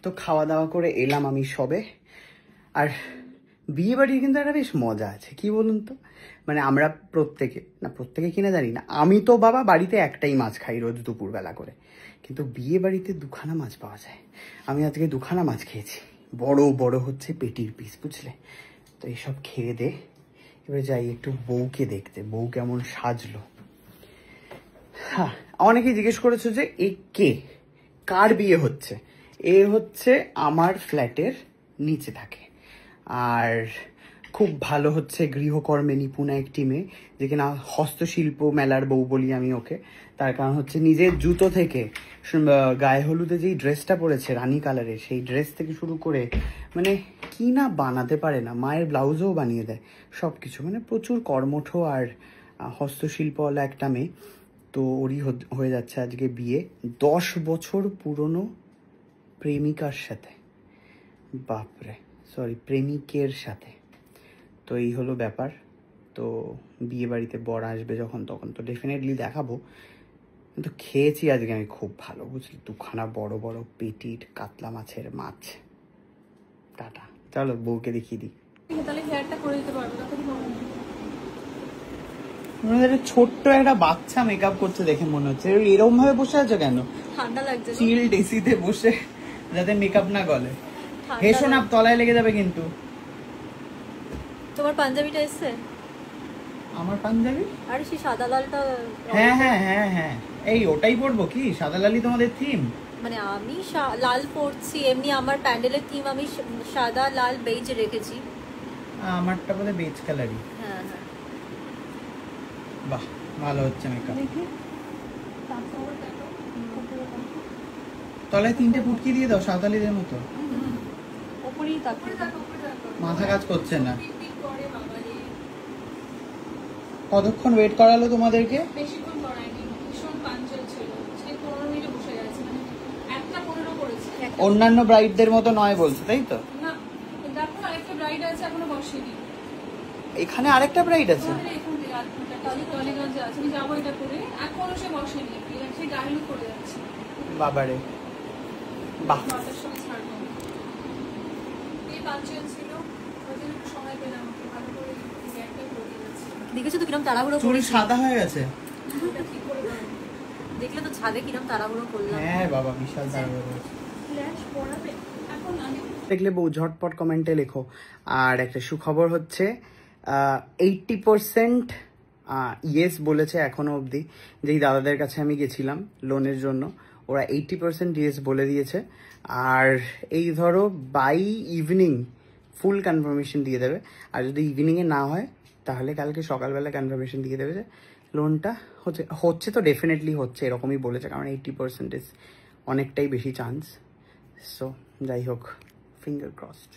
তো খাওয়া দাওয়া করে এলাম আমি সবে। আর বিয়ে বাড়ির কিন্তু একটা বেশ মজা আছে, কি বলুন তো, মানে আমরা প্রত্যেকে কিনা জানি না, আমি তো বাবা বাড়িতে একটাই মাছ খাই রোজ দুপুরবেলা করে, কিন্তু বিয়ে বাড়িতে দুখানা মাছ পাওয়া যায়। আমি আজকে দুখানা মাছ খেয়েছি, বড় বড় হচ্ছে পেটির পিস, বুঝলে। তো এইসব খেয়ে দে, এবার যাই একটু বউকে দেখতে, বউ কেমন সাজলো। হ্যাঁ, অনেকেই জিজ্ঞেস করেছো যে এ কে, কার বিয়ে হচ্ছে। এ হচ্ছে আমার ফ্ল্যাটের নিচে থাকে, আর খুব ভালো হচ্ছে গৃহকর্মে নিপুণা একটি মেয়ে, যে কিনা হস্তশিল্প মেলার বউ বলি আমি ওকে। তার কারণ হচ্ছে নিজের জুতো থেকে গায়ে হলুদে যেই ড্রেসটা পরেছে রানী কালারের, সেই ড্রেস থেকে শুরু করে মানে কি না বানাতে পারে না, মায়ের ব্লাউজও বানিয়ে দেয়, সব কিছু, মানে প্রচুর কর্মঠ আর হস্তশিল্পওয়ালা একটা মেয়ে। তো ওরই হয়ে যাচ্ছে আজকে বিয়ে 10 বছর পুরনো প্রেমিকার সাথে, বাপরে সরি প্রেমিকের সাথে। তো এই হলো ব্যাপার। তো বিয়ে বাড়িতে বর আসবে যখন তখন তো ডেফিনেটলি দেখাবো। কিন্তু খেয়েছি আজকে আমি খুব ভালো, বুঝলি, দুখানা বড় বড় পেটির কাতলা মাছের মাছ। টাটা, চলো বউকে দেখিয়ে দিই। ছোট্ট একটা বাচ্চা মেকআপ করছে দেখে মনে হচ্ছে। এরকম ভাবে বসে আছো কেন? ঠান্ডা লাগছে, চিল্ড এসিতে বসে, যাতে মেকআপ না গলে। হেসো না, তলায় লেগে যাবে কিন্তু। তোমার পাঞ্জাবিটা এসছে? আমার পাঞ্জাবি? আরে সেই সাদা লালটা। হ্যাঁ হ্যাঁ হ্যাঁ হ্যাঁ, এই ওটাই পরবো কি? সাদা লালই তোমাদের থিম? মানে আমি লাল পরছি, এমনি আমার প্যান্ডেলের থিম আমি সাদা লাল বেজ রেখেছি। আমারটা বোধহয় বেজ কালারই। হ্যাঁ হ্যাঁ, বাহ, ভালো হচ্ছে মেকআপ। তলায় 3টে ফুটকি দিয়ে দাও সাঁওতালিদের মতো। ওপরেই তাকিয়ে, মাথা কাজ করছে না। কতক্ষণ ওয়েট করালো তোমাদেরকে? বেশিক্ষণ করায়নি, ভীষণ পাঞ্চাল ছিল, 15 মিনিটে বসে গেছে, মানে 1:15 করেছে। অন্যান্য ব্রাইডদের মতো নয় বলছো, তাই তো? না, দেখো আরেকটা ব্রাইড আছে, এখনো বসেনি। এখানে আরেকটা ব্রাইড আছে? এখান থেকে টালিগঞ্জে আছে, আমি যাবো এটা করে, এখনো সে বসেনি, সে গাড়ি করে যাচ্ছে। বাবারে, বাহ। 9টার সময় ছাড়বো, এই পাঞ্চাল ছিল, ওই জন্য একটু সময় পেলাম, ভালো করে একটা করে দিয়েছি। দেখেছো তো কিরম তাড়াহুড়ো চুল করেছি, সাদা হয়ে গেছে। দেখলে তো ছাদে কিরম তাড়াহুড়ো করলাম। হ্যাঁ বাবা, বিশাল তাড়াহুড়ো করেছে। ফ্ল্যাশ পড়াবে এখন আমি দেখলে বউ ঝটপট কমেন্টে লেখো। আর একটা সুখবর হচ্ছে 80% ইয়েস বলেছে এখনো অবধি। যেই দাদাদের কাছে আমি গেছিলাম লোনের জন্য, ওরা 80% ইয়েস বলে দিয়েছে। আর এই ধরো বাই ইভিনিং ফুল কনফার্মেশন দিয়ে দেবে। আর যদি ইভিনিংয়ে না হয় তাহলে কালকে সকালবেলা কনফার্মেশন দিয়ে দেবে যে লোনটা হচ্ছে তো ডেফিনেটলি হচ্ছে, এরকমই বলেছে। কারণ 80% অনেকটাই বেশি চান্স। সো যাই হোক, ফিঙ্গার ক্রসড।